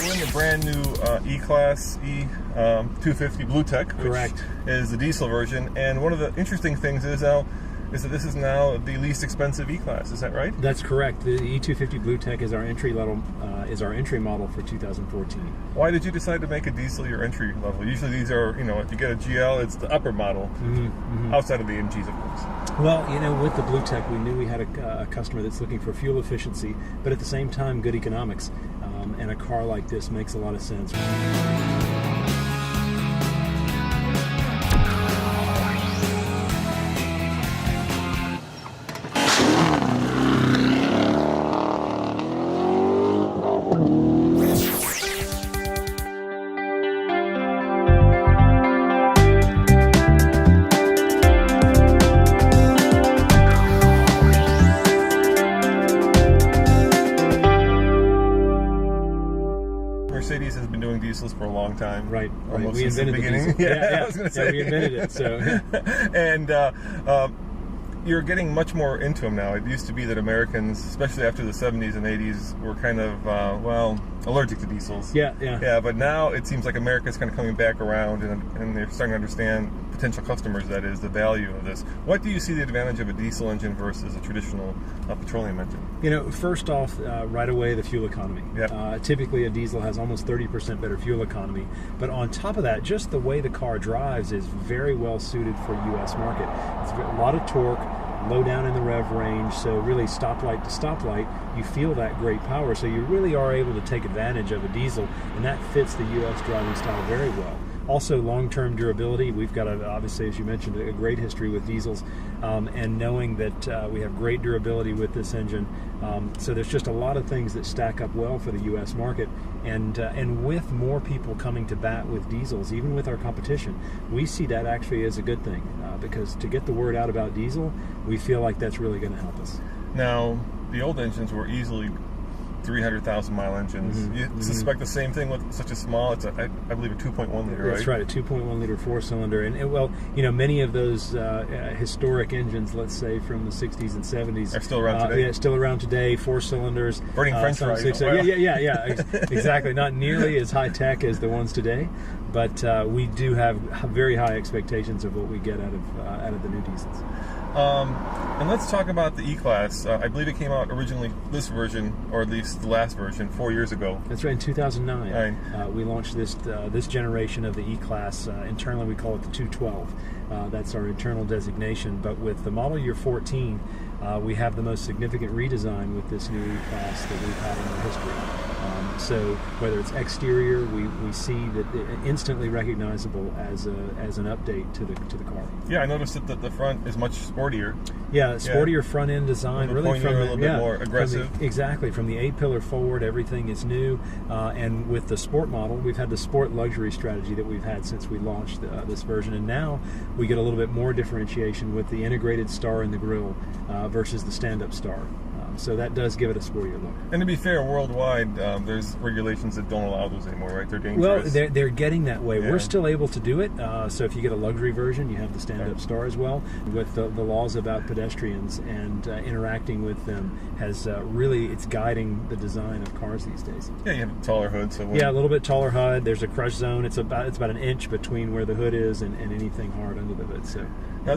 we're in the brand new E-Class E250 Blue Tech, which Correct. is the diesel version. And one of the interesting things is that this is now the least expensive E-Class. Is that right? That's correct. The E250 Blue Tech is our entry level, is our entry model for 2014. Why did you decide to make a diesel your entry level? Usually these are, if you get a GL, it's the upper model, outside of the MGs, of course. Well, with the Blue Tech, we knew we had a customer that's looking for fuel efficiency, but at the same time, good economics. And a car like this makes a lot of sense. Mercedes has been doing diesels for a long time. Right. Almost We since the invented the beginning. diesel. I was going to say. We invented it. So. And you're getting much more into them now. It used to be that Americans, especially after the 70s and 80s, were kind of, allergic to diesels. Yeah. But now it seems like America's kind of coming back around, and they're starting to understand, potential customers, that is, the value of this. What do you see the advantage of a diesel engine versus a traditional petroleum engine? First off, right away, the fuel economy. Yep. Typically, a diesel has almost 30% better fuel economy. But on top of that, just the way the car drives is very well suited for U.S. market. It's a lot of torque, low down in the rev range, so really stoplight to stoplight, you feel that great power. So you really are able to take advantage of a diesel, and that fits the U.S. driving style very well. Also, long-term durability. We've got, obviously, as you mentioned, a great history with diesels, and knowing that we have great durability with this engine. So there's just a lot of things that stack up well for the U.S. market. And with more people coming to bat with diesels, even with our competition, we see that actually as a good thing, because to get the word out about diesel, we feel like that's really going to help us. Now, the old engines were easily 300,000 mile engines. You suspect the same thing with such a small, it's I believe a 2.1 liter, right? That's right, a 2.1 liter four-cylinder. And many of those historic engines, let's say from the 60s and 70s, are still around today. Yeah, still around today, four cylinders. Burning French fries. Yeah, exactly. Not nearly as high tech as the ones today, but we do have very high expectations of what we get out of the new diesels. And let's talk about the E-Class. I believe it came out originally, this version, or at least the last version, 4 years ago. That's right, in 2009. Right. We launched this generation of the E-Class. Internally, we call it the 212. That's our internal designation. But with the model year 14, we have the most significant redesign with this new E-Class that we've had in our history. So whether it's exterior, we see that instantly recognizable as an update to the car. Yeah, I noticed that the front is much sportier. Yeah, sportier front end design, really a little bit more aggressive. Exactly, from the A-pillar forward, everything is new. And with the sport model, we've had the sport luxury strategy that we've had since we launched this version, and now we get a little bit more differentiation with the integrated star in the grille versus the stand-up star. So that does give it a sportier look. And to be fair, worldwide, there's regulations that don't allow those anymore, right? They're dangerous. Well, they're getting that way. Yeah. We're still able to do it. So if you get a luxury version, you have the stand-up star as well. With the laws about pedestrians and interacting with them has it's guiding the design of cars these days. Yeah, you have a taller hood. So a little bit taller hood. There's a crush zone. It's about an inch between where the hood is and anything hard under the hood. So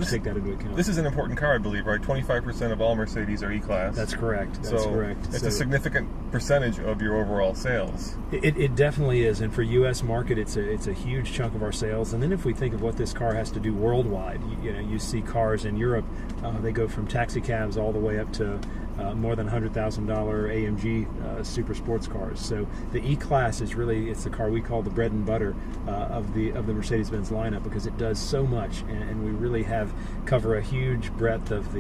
take that into account. This is an important car, I believe, right? 25% of all Mercedes are E-Class. That's correct. That's correct. It's a significant percentage of your overall sales. It definitely is, and for U.S. market, it's a huge chunk of our sales. And then if we think of what this car has to do worldwide, you see cars in Europe, they go from taxi cabs all the way up to more than $100,000 AMG super sports cars. So the E-Class is it's the car we call the bread and butter of the Mercedes Benz lineup, because it does so much, and we really cover a huge breadth of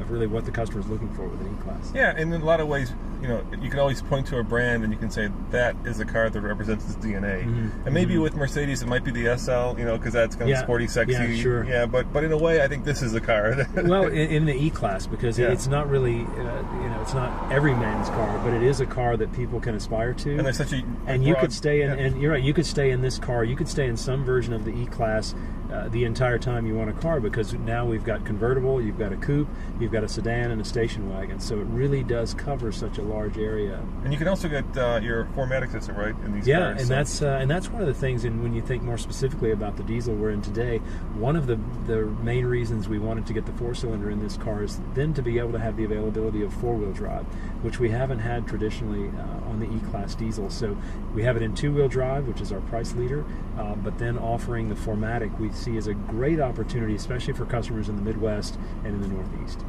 really what the customer is looking for with an E-Class. Yeah, and in a lot of ways, you can always point to a brand and you can say that is a car that represents its DNA. And maybe with Mercedes it might be the SL, because that's kind of sporty, sexy. Yeah, sure. Yeah, but in a way I think this is a car. Well, in the E-Class, because it's not really, it's not every man's car, but it is a car that people can aspire to. And there's such a you could stay in, and you're right, you could stay in this car. You could stay in some version of the E-Class the entire time you want a car, because now we've got convertible, you've got a coupe, you've got a sedan, and a station wagon. So it really does cover such a large area. And you can also get your 4MATIC system, right, in these cars. And that's one of the things. And when you think more specifically about the diesel we're in today, one of the main reasons we wanted to get the 4-cylinder in this car is then to be able to have the availability of 4-wheel drive, which we haven't had traditionally on the E-Class diesel. So we have it in 2-wheel drive, which is our price leader, but then offering the 4MATIC we see as a great opportunity, especially for customers in the Midwest and in the Northeast.